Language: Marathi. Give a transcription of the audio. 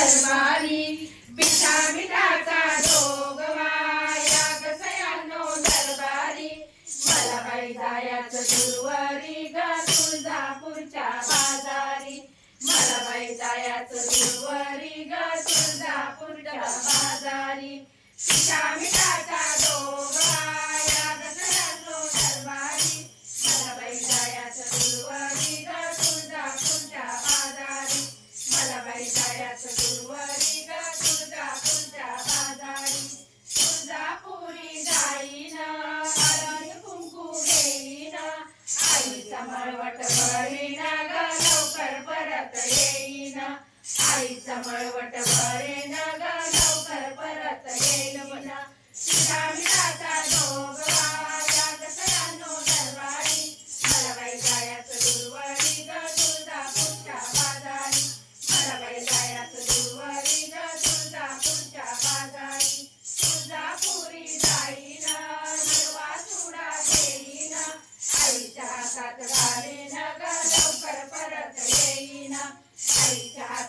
दरबारी पिठा मिठाचा जोगवा या गसयांनो दरबारी मला बाई जायचं गुरुवारी ग तुळजापूरच्या बाजारी मला बाई जायचं गुरुवारी ग तुळजापूरच्या बाजारी पिठा मिठाचा जोगवा या गसयांनो दरबारी मला बाई जायचं गुरुवारी ग तुळजापूरच्या बाजारी मला बाई जायचं गुरुवारी ग तुळजापूरच्या बाजारी तुळजापुरी जाईन हळद कुंकू घेईन आईचा मळवट भरीन ग लवकर परत येईन आईचा मळवट भरीन ग लवकर परत येईन म्हणा पिठा मिठाचा जोगवा या गसयांनो दरबारी मला बाई जायचं गुरुवारी ग तुळजापूरच्या बाजारी मला बाई जायचं गुरुवारी ग तुळजापूरच्या बाजारी तुळजापुरी जाईन नरवा चुडा देईन आईच्या हातात घालीन ग लवकर परत येईन आईच्या